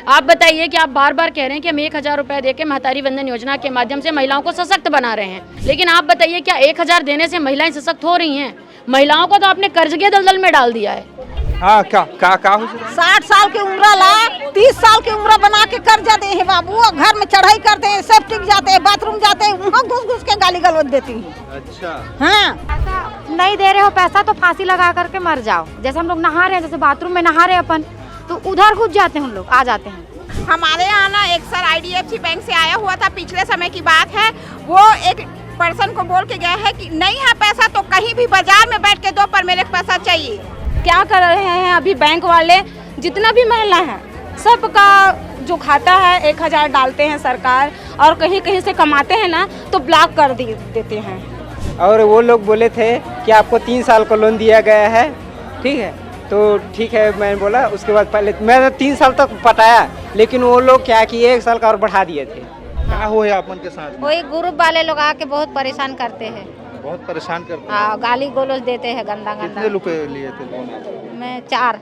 आप बताइए कि आप बार बार कह रहे हैं कि हम 1000 रुपए देके महतारी वंदन योजना के माध्यम से महिलाओं को सशक्त बना रहे हैं, लेकिन आप बताइए क्या 1000 देने से महिलाएं सशक्त हो रही हैं? महिलाओं को तो आपने कर्ज के दलदल में डाल दिया है। हाँ क्या 60 साल की उम्र ला 30 साल की उम्र बना के कर्जा दे हैं बाबू, घर में चढ़ाई करते हैं, सब टिक जाते हैं, बाथरूम जाते हैं, वहाँ घुस घुस के गाली गलौज देती हैं। अच्छा हाँ, नहीं दे रहे हो पैसा तो फांसी लगा करके मर जाओ। जैसे हम लोग नहा रहे हैं, जैसे बाथरूम में नहा रहे हैं अपन, तो उधर घुस जाते हैं, हम लोग आ जाते हैं। हमारे यहाँ ना एक सर IDFC बैंक से आया हुआ था, पिछले समय की बात है। वो एक पर्सन को बोल के गया है कि नहीं है पैसा तो कहीं भी बाजार में बैठ के दो, पर मेरे पैसा चाहिए। क्या कर रहे हैं अभी बैंक वाले, जितना भी महिला है सबका जो खाता है 1000 डालते हैं सरकार, और कहीं कहीं से कमाते हैं ना तो ब्लॉक कर देते हैं। और वो लोग बोले थे कि आपको 3 साल का लोन दिया गया है, ठीक है, तो ठीक है मैंने बोला। उसके बाद पहले मैंने 3 साल तक पटाया, लेकिन वो लोग क्या कि 1 साल का और बढ़ा दिए थे। क्या हुआ आपन के साथ? वही ग्रुप वाले लोग आके बहुत परेशान करते हैं, बहुत परेशान करते हैं। हाँ, गाली गोलोज देते हैं गंदा गंदा। कितने रुपए लिए थे लोन? मैं 4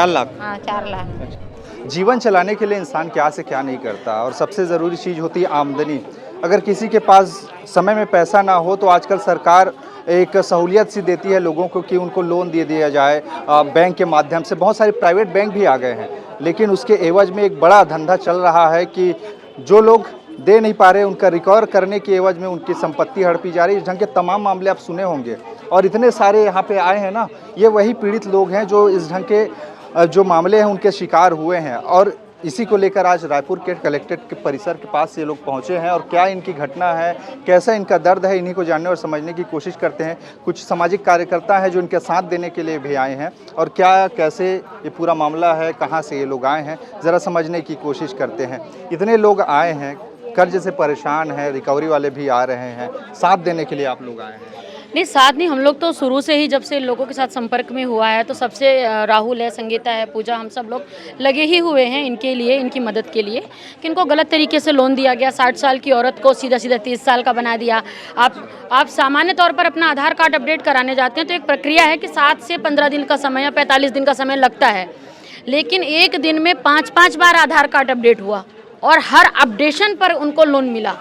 लाख। हाँ 4 लाख। जीवन चलाने के लिए इंसान क्या से क्या नहीं करता, और सबसे ज़रूरी चीज़ होती है आमदनी। अगर किसी के पास समय में पैसा ना हो तो आजकल सरकार एक सहूलियत सी देती है लोगों को कि उनको लोन दे दिया जाए बैंक के माध्यम से। बहुत सारे प्राइवेट बैंक भी आ गए हैं, लेकिन उसके एवज में एक बड़ा धंधा चल रहा है कि जो लोग दे नहीं पा रहे उनका रिकवर करने के एवज में उनकी संपत्ति हड़पी जा रही है। इस ढंग के तमाम मामले आप सुने होंगे, और इतने सारे यहाँ पे आए हैं ना, ये वही पीड़ित लोग हैं जो इस ढंग के जो मामले हैं उनके शिकार हुए हैं। और इसी को लेकर आज रायपुर के कलेक्ट्रेट के परिसर के पास ये लोग पहुंचे हैं, और क्या इनकी घटना है, कैसा इनका दर्द है, इन्हीं को जानने और समझने की कोशिश करते हैं। कुछ सामाजिक कार्यकर्ता हैं जो इनके साथ देने के लिए भी आए हैं, और क्या कैसे ये पूरा मामला है, कहां से ये लोग आए हैं, ज़रा समझने की कोशिश करते हैं। इतने लोग आए हैं, कर्ज से परेशान हैं, रिकवरी वाले भी आ रहे हैं, साथ देने के लिए आप लोग आए हैं? नहीं, साथ नहीं, हम लोग तो शुरू से ही जब से लोगों के साथ संपर्क में हुआ है तो सबसे राहुल है, संगीता है, पूजा, हम सब लोग लगे ही हुए हैं इनके लिए, इनकी मदद के लिए कि इनको गलत तरीके से लोन दिया गया। 60 साल की औरत को सीधा 30 साल का बना दिया। आप सामान्य तौर पर अपना आधार कार्ड अपडेट कराने जाते हैं तो एक प्रक्रिया है कि 7 से 15 दिन का समय या 45 दिन का समय लगता है, लेकिन एक दिन में 5-5 बार आधार कार्ड अपडेट हुआ और हर अपडेशन पर उनको लोन मिला।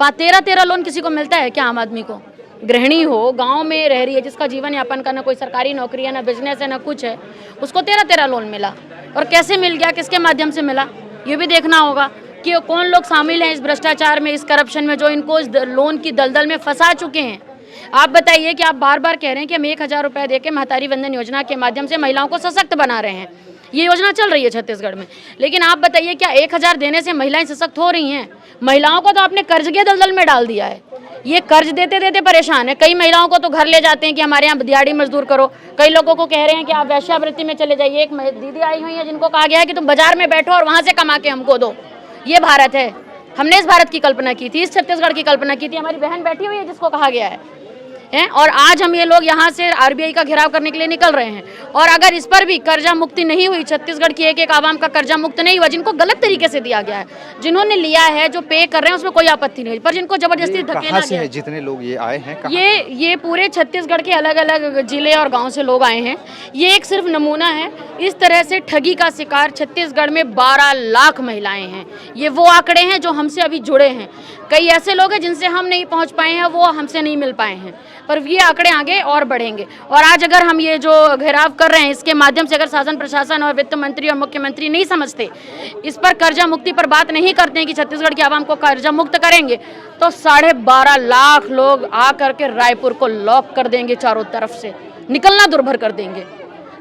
13 लोन किसी को मिलता है क्या? आम आदमी को, गृहिणी हो, गांव में रह रही है, जिसका जीवन यापन का ना कोई सरकारी नौकरी है, ना बिजनेस है, ना कुछ है, उसको 13 लोन मिला। और कैसे मिल गया, किसके माध्यम से मिला, ये भी देखना होगा कि कौन लोग शामिल हैं इस भ्रष्टाचार में, इस करप्शन में, जो इनको इस लोन की दलदल में फंसा चुके हैं। आप बताइए कि आप बार बार कह रहे हैं कि हम 1000 रुपए देके महतारी वंदन योजना के माध्यम से महिलाओं को सशक्त बना रहे हैं। ये योजना चल रही है छत्तीसगढ़ में, लेकिन आप बताइए क्या 1000 देने से महिलाएं सशक्त हो रही हैं? महिलाओं को तो आपने कर्ज के दलदल में डाल दिया है। ये कर्ज देते देते परेशान है। कई महिलाओं को तो घर ले जाते हैं कि हमारे यहाँ दिहाड़ी मजदूर करो। कई लोगों को कह रहे हैं कि आप वेश्यावृत्ति में चले जाइए। एक दीदी आई हुई है जिनको कहा गया है कि तुम बाजार में बैठो और वहाँ से कमा के हमको दो। ये भारत है। हमने इस भारत की कल्पना की थी, इस छत्तीसगढ़ की कल्पना की थी। हमारी बहन बैठी हुई है जिसको कहा गया है। और आज हम ये लोग यहाँ से RBI का घेराव करने के लिए निकल रहे हैं। और अगर इस पर भी कर्जा मुक्ति नहीं हुई, छत्तीसगढ़ की एक आवाम का कर्जा मुक्त नहीं हुआ, जिनको गलत तरीके से दिया गया है, जिन्होंने लिया है, जो पे कर रहे हैं, उसमें कोई आपत्ति नहीं, पर जिनको जबरदस्ती धकेला गया है। जितने लोग ये आए हैं, ये पूरे छत्तीसगढ़ के अलग अलग जिले और गाँव से लोग आए हैं। ये एक सिर्फ नमूना है। इस तरह से ठगी का शिकार छत्तीसगढ़ में 12 लाख महिलाएं हैं। ये वो आंकड़े हैं जो हमसे अभी जुड़े हैं। कई ऐसे लोग हैं जिनसे हम नहीं पहुंच पाए हैं, वो हमसे नहीं मिल पाए हैं, पर ये आंकड़े आगे और बढ़ेंगे। और आज अगर हम ये जो घेराव कर रहे हैं, इसके माध्यम से अगर शासन प्रशासन और वित्त मंत्री और मुख्यमंत्री नहीं समझते, इस पर कर्जा मुक्ति पर बात नहीं करते हैं कि छत्तीसगढ़ की आवाम को कर्जा मुक्त करेंगे, तो 12.5 लाख लोग आ करके रायपुर को लॉक कर देंगे, चारों तरफ से निकलना दुर्भर कर देंगे।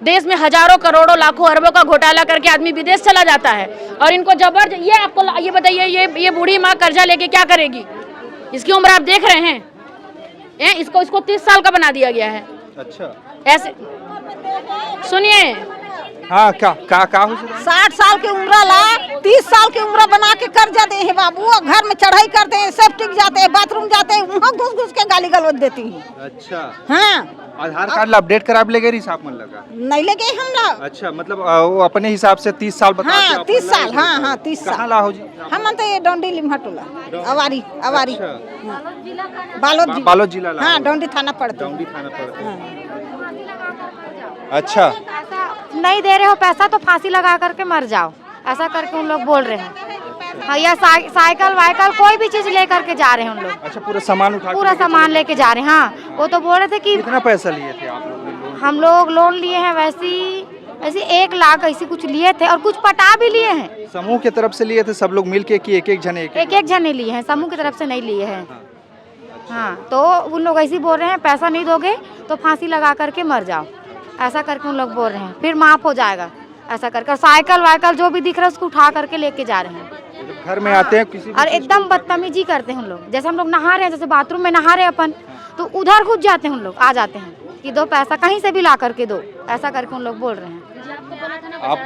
देश में हजारों करोड़ों लाखों अरबों का घोटाला करके आदमी विदेश चला जाता है, और इनको ये आपको ये बताइए, ये बूढ़ी माँ कर्जा लेके क्या करेगी? इसकी उम्र आप देख रहे हैं। इसको 30 साल का बना दिया गया है। अच्छा, ऐसे सुनिए, हाँ क्या 60 साल की उम्र ला 30 साल की उम्र बना के कर्जा दे हैं बाबू, घर में चढ़ाई करते हैं, सब टिक जाते हैं, बाथरूम जाते हैं, वहाँ घुस घुस के गाली गलौज देती हैं। अच्छा, हाँ, आधार कार्ड अपडेट करा लेगे हिसाब मन लगा? नहीं लगे हम लोग। अच्छा, मतलब वो अपने हिसाब से 30 साल बता? हाँ 30 साल, हाँ 30 साल। कहाँ लाओ जी? हम तो ये डोंडी लिम्हा टोला, अवारी बालोद जिला। हाँ, डोंडी थाना पड़ता। डोंडी थाना पड़ता। अच्छा, नहीं दे रहे हो पैसा तो फांसी लगा करके मर जाओ, ऐसा करके उन लोग बोल रहे हैं। हाँ, या साइकिल वाइकल कोई भी चीज लेकर के जा रहे हैं उन लोग। अच्छा, पूरा सामान उठा पूरा सामान लेके जा रहे हैं। हाँ, वो तो बोल रहे थे कि कितना पैसा लिए थे आप लोग? हम लोग लोन लिए हैं वैसे 1 लाख ऐसी कुछ लिए थे और कुछ पटा भी लिए हैं। समूह की तरफ से लिए थे सब लोग मिलके कि एक एक जने एक जने लिए हैं, समूह की तरफ से नहीं लिए हैं। हाँ, तो उन लोग ऐसे बोल रहे हैं पैसा नहीं दोगे तो फांसी लगा करके मर जाओ, ऐसा करके उन लोग बोल रहे हैं, फिर माफ हो जाएगा ऐसा करके। साइकिल वाइकल जो भी दिख रहा है उसको उठा करके लेके जा रहे हैं। घर में आते हैं किसी और एकदम बदतमीजी करते हैं उन लोग। जैसे हम लोग नहा रहे हैं, जैसे बाथरूम में नहा रहे हैं अपन, तो उधर घुस जाते हैं उन लोग, आ जाते हैं कि दो पैसा कहीं से भी ला करके दो, ऐसा करके उन लोग बोल रहे हैं।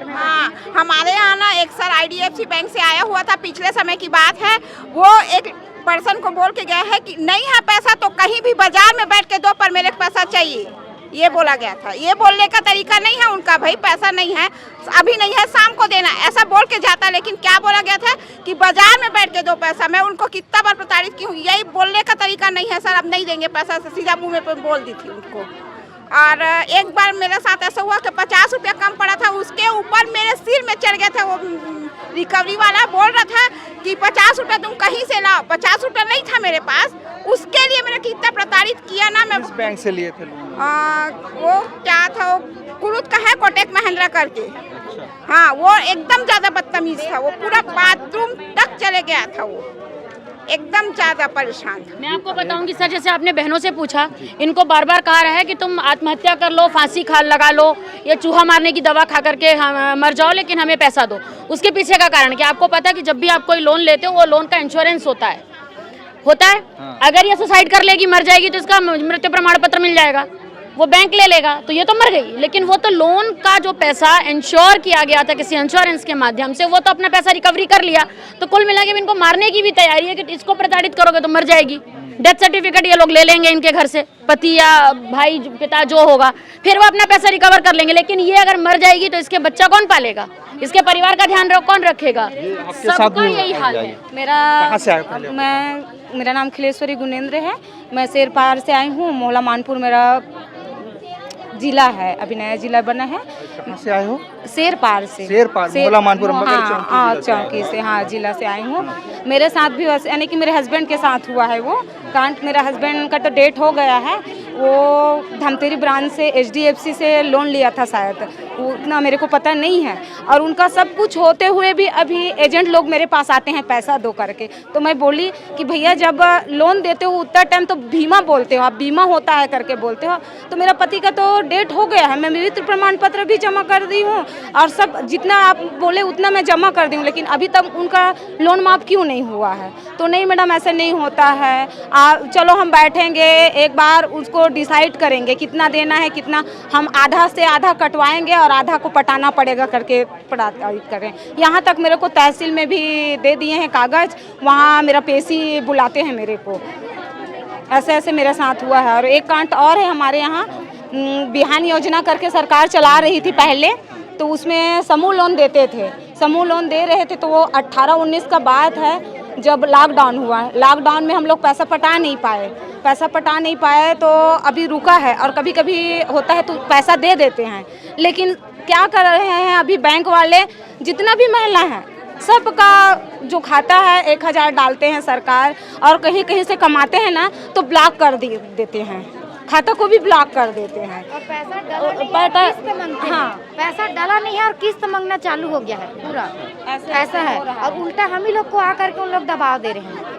हाँ, हमारे यहाँ ना एक सर IDFC बैंक से आया हुआ था, पिछले समय की बात है। वो एक पर्सन को बोल के गया है कि नहीं है पैसा तो कहीं भी बाजार में बैठ के दो पर मेरे को पैसा चाहिए, ये बोला गया था। ये बोलने का तरीका नहीं है उनका, भाई पैसा नहीं है, अभी नहीं है, शाम को देना, ऐसा बोल के जाता। लेकिन क्या बोला गया था कि बाजार में बैठ के दो पैसा। मैं उनको कितना बार प्रताड़ित की हूँ, यही बोलने का तरीका नहीं है सर, अब नहीं देंगे पैसा, सीधा मुँह में बोल दी थी उनको। और एक बार मेरे साथ ऐसा हुआ कि 50 रुपया कम पड़ा था, उसके ऊपर मेरे सिर में चढ़ गया था। वो रिकवरी वाला बोल रहा था कि 50 रुपया तुम कहीं से लाओ, 50 रुपया नहीं था मेरे पास, उसके लिए मैंने कितना प्रताड़ित किया ना। मैं किस बैंक से लिए थे? वो क्या था, वो कुरुत का है, कोटक महिंद्रा करके। हाँ, वो एकदम ज्यादा बदतमीज था, वो पूरा बाथरूम तक चले गया था, वो एकदम ज्यादा परेशान था। मैं आपको बताऊंगी सर, जैसे आपने बहनों से पूछा, इनको बार बार कहा रहा है कि तुम आत्महत्या कर लो, फांसी खा लगा लो, या चूहा मारने की दवा खा करके मर जाओ, लेकिन हमें पैसा दो। उसके पीछे का कारण क्या आपको पता है कि जब भी आप कोई लोन लेते हो वो लोन का इंश्योरेंस होता है। हाँ। अगर ये सुसाइड कर लेगी, मर जाएगी, तो इसका मृत्यु प्रमाण पत्र मिल जाएगा, वो बैंक ले लेगा, तो ये तो मर गई। लेकिन वो तो लोन का जो पैसा इंश्योर किया गया था किसी इंश्योरेंस के माध्यम से, वो तो अपना पैसा रिकवरी कर लिया। तो कुल मिला के इनको मारने की भी तैयारी है कि इसको प्रताड़ित करोगे तो मर जाएगी। डेथ सर्टिफिकेट ये लोग ले लेंगे इनके घर से, पति या भाई पिता जो होगा, फिर वो अपना पैसा रिकवर कर लेंगे। लेकिन ये अगर मर जाएगी तो इसके बच्चा कौन पालेगा, इसके परिवार का ध्यान कौन रखेगा? सबका यही हाल है। मेरा नाम खिलेश्वरी गुनेंद्र है, मैं शेरपार से आई हूँ। मोहला मानपुर मेरा जिला है, अभी नया जिला बना है। कहाँ से आए हो? शेरपार से। मोहला मानपुर चौकी से, हाँ, जिला से आई हूँ। मेरे साथ भी यानी कि मेरे हस्बैंड के साथ हुआ है वो कांड। मेरा हस्बैंड का तो डेट हो गया है। वो धमतेरी ब्रांच से HDFC से लोन लिया था शायद, उतना मेरे को पता नहीं है। और उनका सब कुछ होते हुए भी अभी एजेंट लोग मेरे पास आते हैं पैसा दो करके। तो मैं बोली कि भैया जब लोन देते हो उतना टाइम तो बीमा बोलते हो आप, बीमा होता है करके बोलते हो। तो मेरा पति का तो डेट हो गया है, मैं मृत्यु प्रमाण पत्र भी जमा कर दी हूँ और सब जितना आप बोले उतना मैं जमा कर दी हूँ, लेकिन अभी तक उनका लोन माफ क्यों नहीं हुआ है? तो नहीं मैडम, ऐसे नहीं होता है, चलो हम बैठेंगे एक बार, उसको डिसाइड करेंगे कितना देना है, कितना हम आधा से आधा कटवाएंगे और आधा को पटाना पड़ेगा करके करें। यहाँ तक मेरे को तहसील में भी दे दिए हैं कागज, वहाँ मेरा पेशी बुलाते हैं मेरे को। ऐसे ऐसे मेरे साथ हुआ है। और एक कांड और है हमारे यहाँ, बिहान योजना करके सरकार चला रही थी पहले, तो उसमें समूह लोन देते थे, समूह लोन दे रहे थे। तो वो 18-19 का बात है जब लॉकडाउन हुआ। लॉकडाउन में हम लोग पैसा पटा नहीं पाए तो अभी रुका है। और कभी कभी होता है तो पैसा दे देते हैं, लेकिन क्या कर रहे हैं अभी बैंक वाले, जितना भी महिला है सबका जो खाता है 1000 डालते हैं सरकार, और कहीं कहीं से कमाते हैं ना तो ब्लॉक कर देते हैं, खाता को भी ब्लॉक कर देते हैं। और पैसा डाला नहीं है और किस्त मांगना चालू हो गया है पूरा, ऐसा है। और उल्टा हम ही लोग को आकर के उन लोग दबाव दे रहे हैं,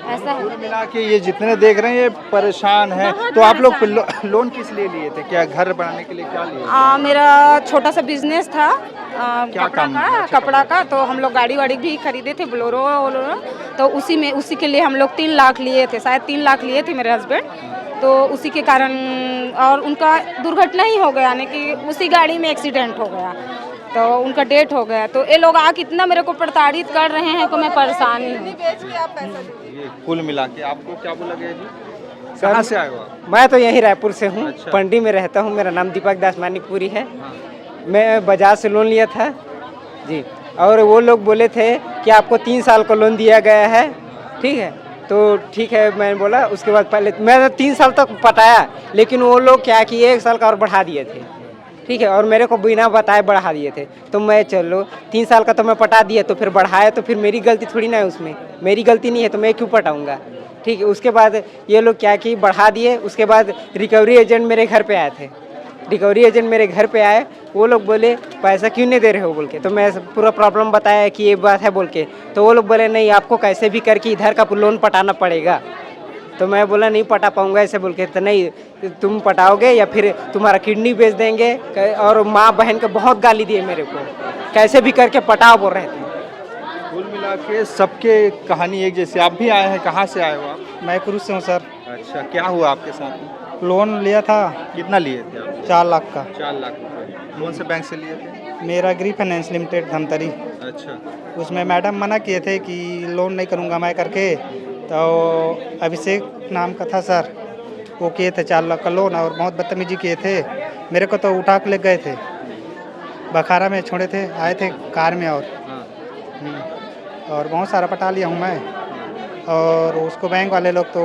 ऐसा है। मिला के ये जितने देख रहे हैं ये परेशान हैं। तो आप लोग लोन किस लिए लिए थे? क्या घर बनाने के लिए क्या लिए? मेरा छोटा सा बिजनेस था, कपड़ा का। तो हम लोग गाड़ी वाड़ी भी खरीदे थे, बोलेरो, तो उसी के लिए हम लोग 3 लाख लिए थे, शायद 3 लाख लिए थे मेरे हस्बैंड। तो उसी के कारण और उनका दुर्घटना ही हो गया, यानी कि उसी गाड़ी में एक्सीडेंट हो गया, तो उनका डेथ हो गया। तो ये लोग आके इतना मेरे को प्रताड़ित कर रहे हैं कि मैं परेशान ही हूँ। कुल मिला के आपको क्या बोला गया जी? कहाँ से आए हो आप? मैं तो यहीं रायपुर से हूँ। अच्छा। पंडी में रहता हूँ। मेरा नाम दीपक दास मानिकपुरी है। मैं बजाज से लोन लिया था जी, और वो लोग बोले थे कि आपको 3 साल का लोन दिया गया है, ठीक है। तो ठीक है, मैंने बोला। उसके बाद पहले मैं 3 साल तक पटाया, लेकिन वो लोग क्या कि 1 साल का और बढ़ा दिए थे, ठीक है, और मेरे को बिना बताए बढ़ा दिए थे। तो मैं चलो 3 साल का तो मैं पटा दिया, तो फिर बढ़ाया तो फिर मेरी गलती थोड़ी ना है उसमें, मेरी गलती नहीं है तो मैं क्यों पटाऊँगा। ठीक है, उसके बाद ये लोग क्या कि बढ़ा दिए। उसके बाद रिकवरी एजेंट मेरे घर पे आए थे, रिकवरी एजेंट मेरे घर पे आए, वो लोग बोले पैसा क्यों नहीं दे रहे हो बोल के। तो मैं पूरा प्रॉब्लम बताया कि ये बात है बोल के। तो वो लोग बोले नहीं, आपको कैसे भी करके इधर का लोन पटाना पड़ेगा। तो मैं बोला नहीं पटा पाऊंगा ऐसे बोल के। तो नहीं, तुम पटाओगे या फिर तुम्हारा किडनी बेच देंगे। और माँ बहन को बहुत गाली दिए मेरे को, कैसे भी करके पटाओ बोल रहे थे। कुल मिला के सबके कहानी एक जैसे। आप भी आए हैं, कहाँ से आए हो आप? मैं क्रूज से हूँ सर। अच्छा, क्या हुआ आपके साथ में? लोन लिया था। कितना लिए थे आप? 4 लाख का। 4 लाख रुपए। कौन से बैंक से लिए थे? मेरा एग्री फाइनेंस लिमिटेड धमतरी। अच्छा, उसमें मैडम मना किए थे कि लोन नहीं करूँगा मैं करके। तो अभिषेक नाम का था सर, वो किए थे 4 लाख का लोन और बहुत बदतमीजी किए थे। मेरे को तो उठा के ले गए थे, बखारा में छोड़े थे, आए थे कार में। और बहुत सारा पटा लिया हूँ मैं। और उसको बैंक वाले लोग तो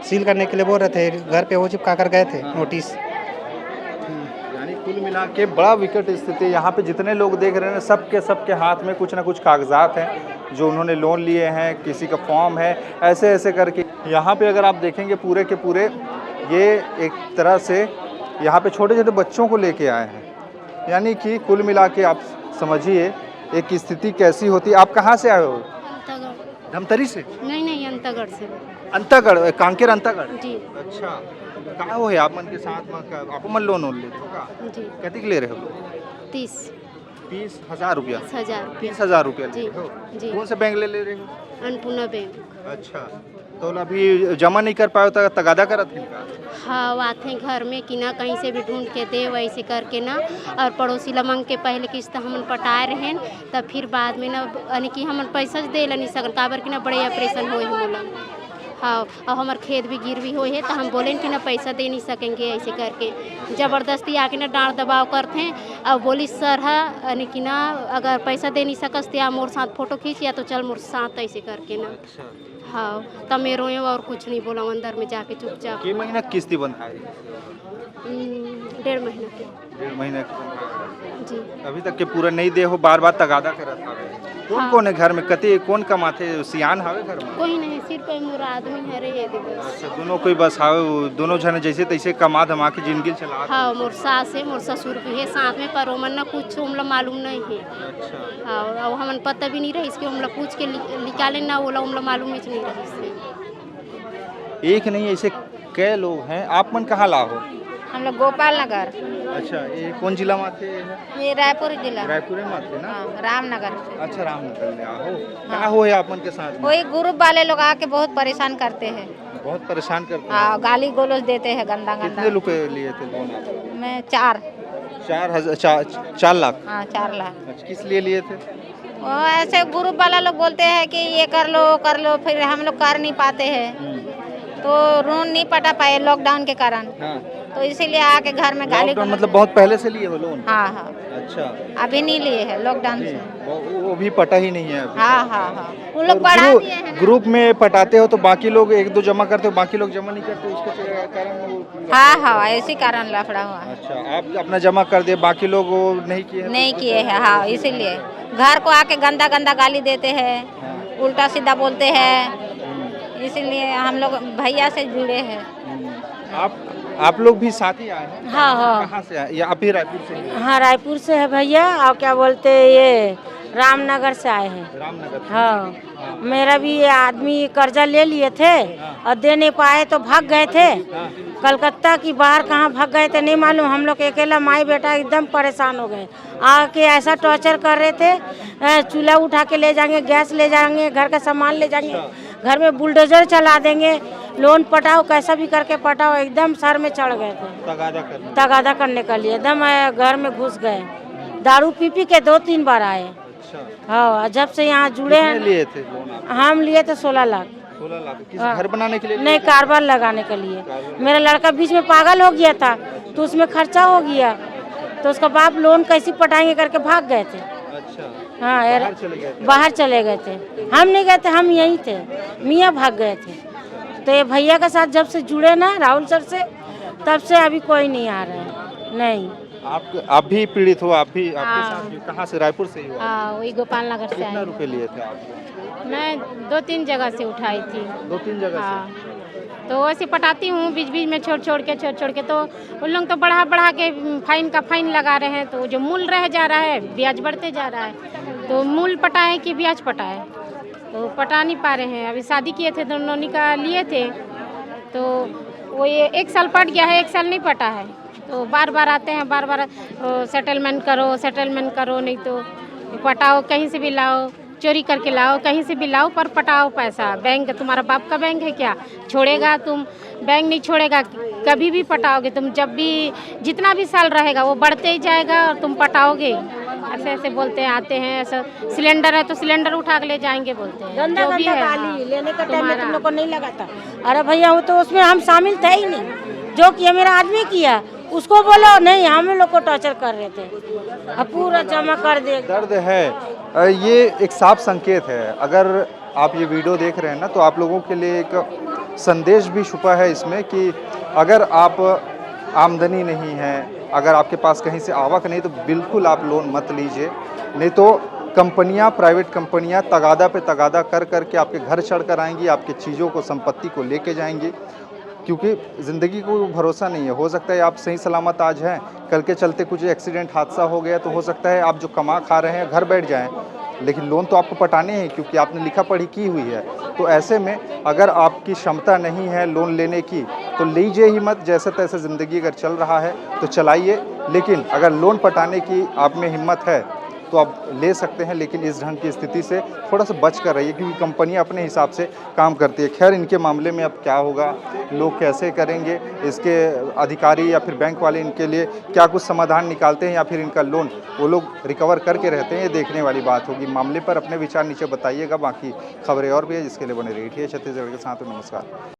सील करने के लिए बोल रहे थे, घर पे वो चिपका कर गए थे नोटिस। यानी कुल मिला के बड़ा विकट स्थिति। यहाँ पे जितने लोग देख रहे हैं सबके हाथ में कुछ ना कुछ कागजात हैं जो उन्होंने लोन लिए हैं, किसी का फॉर्म है, ऐसे ऐसे करके। यहाँ पे अगर आप देखेंगे पूरे के पूरे ये एक तरह से यहाँ पे छोटे छोटे बच्चों को लेके आए हैं। यानी कि कुल मिला के आप समझिए एक स्थिति कैसी होती। आप कहाँ से आए हो? धमतरी से? नहीं, अंतागढ़ से। अंतागढ़, कांकेर अंतागढ़ जी। अच्छा, कहाँ हो है आप मन के साथ में? आप मन लोन ले रहे हो का? जी। कितने के ले रहे हो? 30,000 रुपया। 30,000 रुपया ले जी, रहे हो? जी। कौन से बैंक ले रहे हो? अन्नपूर्णा बैंक। अच्छा, तो अभी जमा नहीं कर पाए तो तगादा करत है का? हाँ, आते हैं घर में कि ना कहीं से भी ढूंढ के दे वैसे करके ना। और पड़ोसी ला मांग के पहले किस्त हमन पटाए रहे, तब फिर बाद में ना यानी कि हमन पैसा दे ला नहीं सकन, काबर कि ना बड़े ऑपरेशन होए मोला। हाँ, और हमार खेत भी गिरवी हुए है तो हम बोले कि ना पैसा दे नहीं सकेंगे ऐसे करके। ज़बरदस्ती आके ना डांट दबाव करते हैं और बोली सर है यानी कि ना अगर पैसा दे नहीं सकस तो या मोर साथ फोटो खींच या तो चल मोर साथ ऐसे करके ना। हाँ, तब मैं रोए और कुछ नहीं बोला, अंदर में जाके चुपचाप। कि महीना किस्ती बनता है? 1.5 महीना के। 1.5 महीना के जी। अभी तक के पूरा नहीं दे हो, बार बार तगादा करत हवे। कौन कौन है घर में? कते कौन कमाथे? सियान हवे घर में? कोई नहीं, सिर्फ मोर आदमी है रे ये बस। अच्छा, दोनों कोई बस हवे, दोनों जन जैसे तैसे कमा धमा के जिंदगी चला। हाँ, मोर सास है, मोर ससुर भी है साथ में, पर ओमन ना कुछ हमला मालूम नहीं है। अच्छा। हाँ, और हमन पता भी नहीं रही इसके, हमला पूछ के निकाले ना बोला, हमला मालूम ही नहीं रही इससे। एक नहीं ऐसे कई लोग हैं। आप मन कहाँ ला हो? हम लोग गोपाल नगर। अच्छा, ये कौन जिला में थे? ये रायपुर जिला। रायपुर में थे ना? रामनगर। अच्छा, रामनगर में आहो। कहाँ हो है आप मन के साथ? कोई ग्रुप वाले लोग आके बहुत परेशान करते हैं। बहुत परेशान करते हैं। हाँ, गाली गोलोज देते हैं गंदा गंदा। कितने रुपए लिए थे लोन आप? मैं 4 लाख। हाँ, 4 लाख। अच्छा, किस लिए लिए थे? वो ऐसे ग्रुप वाला लोग बोलते हैं कि ये कर लो, फिर हम लोग कर नहीं पाते हैं तो लोन नहीं पटा पाए लॉकडाउन के कारण। हाँ। तो इसीलिए आके घर में गाली लॉकडाउन मतलब बहुत पहले से लिए हो लोन? हाँ हाँ। अच्छा, अभी नहीं लिए है लॉकडाउन से। वो भी पटा ही नहीं है अभी। हाँ, उन लोग बढ़ा दिए हैं ना। ग्रुप में पटाते हो तो बाकी लोग 1-2 जमा करते हो, बाकी लोग जमा नहीं करते, उसके कारण वो। हाँ, इसी कारण लफड़ा हुआ। अच्छा, आप अपना जमा कर दिए, बाकी लोग वो नहीं किए? नहीं किए हैं। हाँ, इसीलिए घर को आके गंदा गंदा गाली देते हैं, उल्टा सीधा बोलते हैं, इसीलिए हम लोग भैया से जुड़े हैं। आप लोग भी साथ ही आए हैं? हाँ। कहाँ से आए? या आप ही रायपुर से? हाँ, रायपुर से है भैया। और क्या बोलते हैं ये रामनगर से आए हैं। रामनगर। हाँ, मेरा भी ये आदमी कर्जा ले लिए थे और दे नहीं पाए तो भाग गए थे कलकत्ता की बाहर, कहाँ भाग गए थे नहीं मालूम। हम लोग अकेला माई बेटा एकदम परेशान हो गए। आके ऐसा टॉर्चर कर रहे थे, चूल्हा उठा के ले जाएंगे, गैस ले जाएंगे, घर का सामान ले जाएंगे, घर में बुलडोजर चला देंगे, लोन पटाओ कैसा भी करके पटाओ। एकदम सर में चढ़ गए थे तगादा करने के लिए। एकदम घर में घुस गए, दारू पी के 2-3 बार आए। हाँ, जब से यहाँ जुड़े हैं। लिए थे लोन आप? हम लिए थे 16 लाख। 16 लाख किस घर बनाने के लिए? नहीं, कारबार लगाने के लिए। मेरा लड़का बीच में पागल हो गया था तो उसमें खर्चा हो गया, तो उसका बाप लोन कैसे पटाएंगे करके भाग गए थे। अच्छा। हाँ, बाहर चले गए थे। हम नहीं गए थे, हम यहीं थे, मियाँ भाग गए थे। तो ये भैया के साथ जब से जुड़े ना राहुल सर से, तब से अभी कोई नहीं आ रहा है। नहीं, आप भी पीड़ित हो, आप भी आपके साथ भी कहाँ से? रायपुर से ही हो? हाँ, वही गोपाल नगर से कितना आई। रुपए लिए थे आप? मैं 2-3 जगह से उठाई थी। 2-3 जगह हाँ, तो ऐसे पटाती हूँ बीच बीच में छोड़ छोड़ के तो उन लोग तो बढ़ा के फाइन का फाइन लगा रहे हैं। तो जो मूल रह जा रहा है, ब्याज बढ़ते जा रहा है। तो मूल पटाए कि ब्याज पटाए, तो पटा नहीं पा रहे हैं। अभी शादी किए थे, दोनों निकाह लिए थे, तो वो ये 1 साल पट गया है, 1 साल नहीं पटा है। तो बार बार आते हैं, बार बार सेटलमेंट करो, नहीं तो पटाओ, कहीं से भी लाओ, चोरी करके लाओ, कहीं से भी लाओ, पर पटाओ पैसा। बैंक तुम्हारा बाप का बैंक है क्या? छोड़ेगा तुम? बैंक नहीं छोड़ेगा। कभी भी पटाओगे तुम, जब भी जितना भी साल रहेगा वो बढ़ते ही जाएगा और तुम पटाओगे। ऐसे ऐसे बोलते हैं, आते हैं, ऐसा सिलेंडर है तो सिलेंडर उठा के ले जाएंगे बोलते हैं। गंदा जो भी गंदा है, गाली हाँ, लेने का टाइम में तुम तुम्हारा। लोग को नहीं लगाता। अरे भैया वो तो उसमें हम शामिल थे ही नहीं। जो किया मेरा आदमी किया, उसको बोलो नहीं, हम लोग को टॉर्चर कर रहे थे। अब पूरा जमा कर दे। दर्द है। ये एक साफ संकेत है। अगर आप ये वीडियो देख रहे हैं ना, तो आप लोगों के लिए एक संदेश भी छुपा है इसमें कि अगर आप आमदनी नहीं है, अगर आपके पास कहीं से आवक नहीं, तो बिल्कुल आप लोन मत लीजिए। नहीं तो कंपनियां, प्राइवेट कंपनियां तगादा पे तगादा कर करके आपके घर चढ़ कर आएंगी, आपके चीज़ों को, संपत्ति को लेके जाएंगी। क्योंकि ज़िंदगी को भरोसा नहीं है। हो सकता है आप सही सलामत आज हैं, कल के चलते कुछ एक्सीडेंट, हादसा हो गया, तो हो सकता है आप जो कमा खा रहे हैं घर बैठ जाएं, लेकिन लोन तो आपको पटाने हैं क्योंकि आपने लिखा पढ़ी की हुई है। तो ऐसे में अगर आपकी क्षमता नहीं है लोन लेने की, तो लीजिए ही मत। जैसे तैसे ज़िंदगी अगर चल रहा है तो चलाइए, लेकिन अगर लोन पटाने की आप में हिम्मत है तो आप ले सकते हैं, लेकिन इस ढंग की स्थिति से थोड़ा सा बच कर रहिए, क्योंकि कंपनियां अपने हिसाब से काम करती है। खैर, इनके मामले में अब क्या होगा, लोग कैसे करेंगे, इसके अधिकारी या फिर बैंक वाले इनके लिए क्या कुछ समाधान निकालते हैं या फिर इनका लोन वो लोग रिकवर करके रहते हैं, ये देखने वाली बात होगी। मामले पर अपने विचार नीचे बताइएगा। बाकी खबरें और भी है, जिसके लिए बने रहिए छत्तीसगढ़ के साथ। नमस्कार।